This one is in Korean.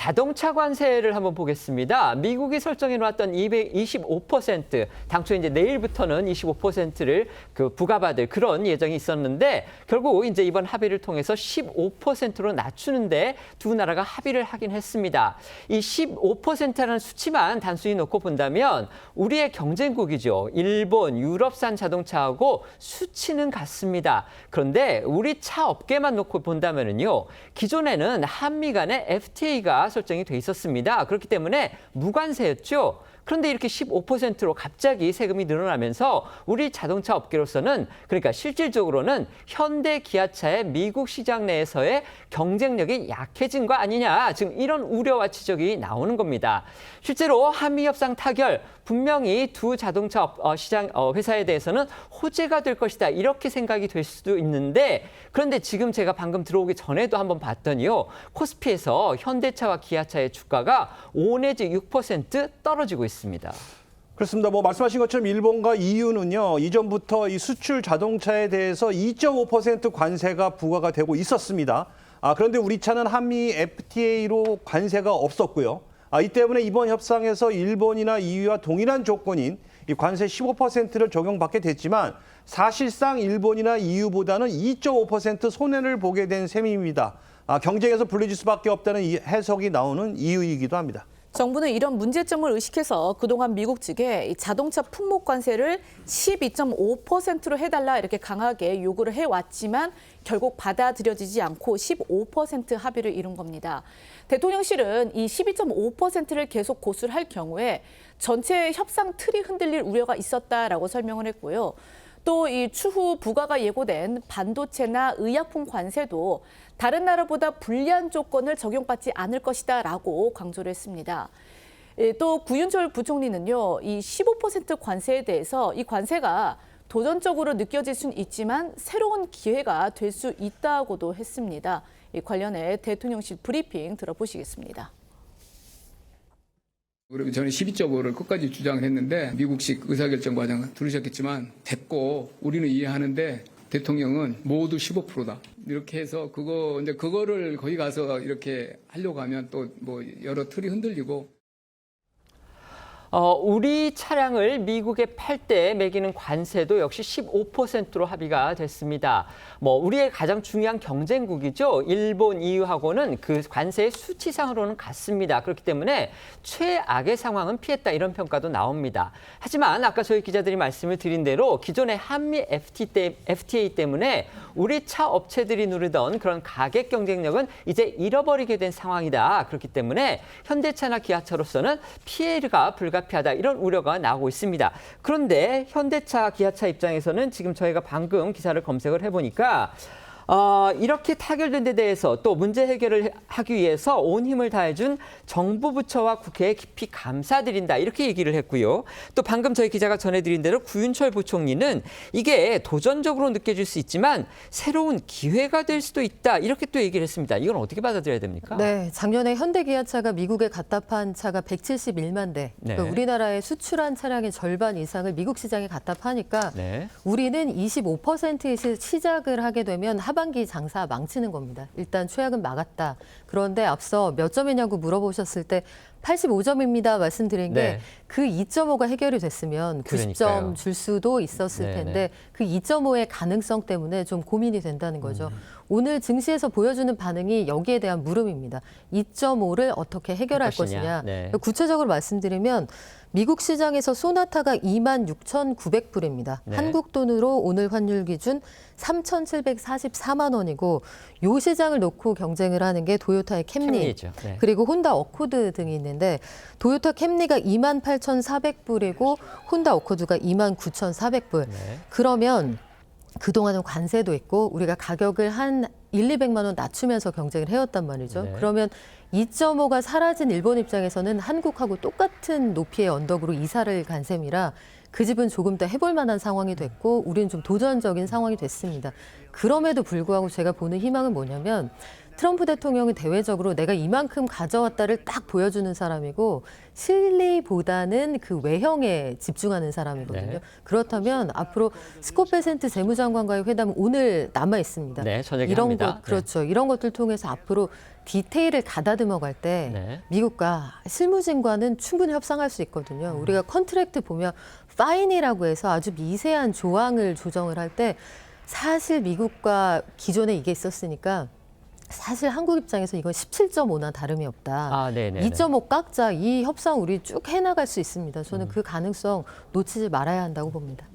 자동차 관세를 한번 보겠습니다. 미국이 설정해 놓았던 225%, 당초 이제 내일부터는 25%를 부과받을 그런 예정이 있었는데 결국 이제 이번 합의를 통해서 15%로 낮추는데 두 나라가 합의를 하긴 했습니다. 이 15%라는 수치만 단순히 놓고 본다면 우리의 경쟁국이죠. 일본, 유럽산 자동차하고 수치는 같습니다. 그런데 우리 차 업계만 놓고 본다면은요, 기존에는 한미 간의 FTA가 설정이 돼 있었습니다. 그렇기 때문에 무관세였죠. 그런데 이렇게 15%로 갑자기 세금이 늘어나면서 우리 자동차 업계로서는 그러니까 실질적으로는 현대 기아차의 미국 시장 내에서의 경쟁력이 약해진 거 아니냐. 지금 이런 우려와 지적이 나오는 겁니다. 실제로 한미 협상 타결 분명히 두 자동차 시장 회사에 대해서는 호재가 될 것이다. 이렇게 생각이 될 수도 있는데 그런데 지금 제가 방금 들어오기 전에도 한번 봤더니요. 코스피에서 현대차와 기아차의 주가가 5 내지 6% 떨어지고 있습니다. 그렇습니다. 말씀하신 것처럼 일본과 EU는요, 이전부터 이 수출 자동차에 대해서 2.5% 관세가 부과가 되고 있었습니다. 그런데 우리 차는 한미 FTA로 관세가 없었고요. 이 때문에 이번 협상에서 일본이나 EU와 동일한 조건인 이 관세 15%를 적용받게 됐지만 사실상 일본이나 EU보다는 2.5% 손해를 보게 된 셈입니다. 경쟁에서 불리질 수밖에 없다는 이 해석이 나오는 이유이기도 합니다. 정부는 이런 문제점을 의식해서 그동안 미국 측에 자동차 품목 관세를 12.5%로 해달라 이렇게 강하게 요구를 해왔지만 결국 받아들여지지 않고 15% 합의를 이룬 겁니다. 대통령실은 이 12.5%를 계속 고수를 할 경우에 전체 협상 틀이 흔들릴 우려가 있었다라고 설명을 했고요. 또 이 추후 부과가 예고된 반도체나 의약품 관세도 다른 나라보다 불리한 조건을 적용받지 않을 것이다라고 강조를 했습니다. 또 구윤철 부총리는요, 이 15% 관세에 대해서 이 관세가 도전적으로 느껴질 수는 있지만 새로운 기회가 될 수 있다고도 했습니다. 이 관련해 대통령실 브리핑 들어보시겠습니다. 그리고 저는 12.5를 끝까지 주장을 했는데 미국식 의사결정 과정을 들으셨겠지만 됐고 우리는 이해하는데 대통령은 모두 15%다. 이렇게 해서 그거를 거기 가서 이렇게 하려고 하면 또 여러 틀이 흔들리고. 우리 차량을 미국에 팔 때 매기는 관세도 역시 15%로 합의가 됐습니다. 우리의 가장 중요한 경쟁국이죠. 일본, EU하고는 그 관세의 수치상으로는 같습니다. 그렇기 때문에 최악의 상황은 피했다 이런 평가도 나옵니다. 하지만 아까 저희 기자들이 말씀을 드린 대로 기존의 한미 FTA 때문에 우리 차 업체들이 누리던 그런 가격 경쟁력은 이제 잃어버리게 된 상황이다. 그렇기 때문에 현대차나 기아차로서는 피해가 불가피하다 이런 우려가 나오고 있습니다. 그런데 현대차, 기아차 입장에서는 지금 저희가 방금 기사를 검색을 해보니까 이렇게 타결된 데 대해서 또 문제 해결을 하기 위해서 온 힘을 다해준 정부 부처와 국회에 깊이 감사드린다 이렇게 얘기를 했고요. 또 방금 저희 기자가 전해드린 대로 구윤철 부총리는 이게 도전적으로 느껴질 수 있지만 새로운 기회가 될 수도 있다 이렇게 또 얘기를 했습니다. 이건 어떻게 받아들여야 됩니까? 네, 작년에 현대기아차가 미국에 갖다 판 차가 171만 대. 네. 그러니까 우리나라에 수출한 차량의 절반 이상을 미국 시장에 갖다 파니까 네. 우리는 25%에서 시작을 하게 되면 하반기 장사 망치는 겁니다. 일단 최악은 막았다. 그런데 앞서 몇 점이냐고 물어보셨을 때 85점입니다 말씀드린 게 그 2.5가 해결이 됐으면 90점 그러니까요. 줄 수도 있었을 네네. 텐데 그 2.5의 가능성 때문에 좀 고민이 된다는 거죠. 오늘 증시에서 보여주는 반응이 여기에 대한 물음입니다. 2.5를 어떻게 해결할 것이냐. 네. 구체적으로 말씀드리면 미국 시장에서 소나타가 26,900불입니다. 네. 한국 돈으로 오늘 환율 기준 3,744만 원이고 요 시장을 놓고 경쟁을 하는 게 도요타의 캠리, 캠리죠. 네. 그리고 혼다 어코드 등이 있는데 도요타 캠리가 28,400불이고 혼다 어코드가 29,400불. 네. 그러면 그동안은 관세도 있고 우리가 가격을 한 200만 원 낮추면서 경쟁을 해왔단 말이죠. 네. 그러면 2.5가 사라진 일본 입장에서는 한국하고 똑같은 높이의 언덕으로 이사를 간 셈이라 그 집은 조금 더 해볼 만한 상황이 됐고 우리는 좀 도전적인 상황이 됐습니다. 그럼에도 불구하고 제가 보는 희망은 뭐냐면 트럼프 대통령은 대외적으로 내가 이만큼 가져왔다를 딱 보여주는 사람이고 실리보다는 그 외형에 집중하는 사람이거든요. 네. 그렇다면 앞으로 스콧 베센트 재무장관과의 회담은 오늘 남아 있습니다. 네, 저녁에 이런 합니다. 것 그렇죠. 이런 것들 통해서 앞으로 디테일을 가다듬어 갈 때 네. 미국과 실무진과는 충분히 협상할 수 있거든요. 우리가 컨트랙트 보면 파인이라고 해서 아주 미세한 조항을 조정을 할 때 사실 미국과 기존에 이게 있었으니까 사실 한국 입장에서 이건 17.5나 다름이 없다. 아, 네네네. 2.5 깎자. 이 협상 우리 쭉 해나갈 수 있습니다. 저는 그 가능성 놓치지 말아야 한다고 봅니다.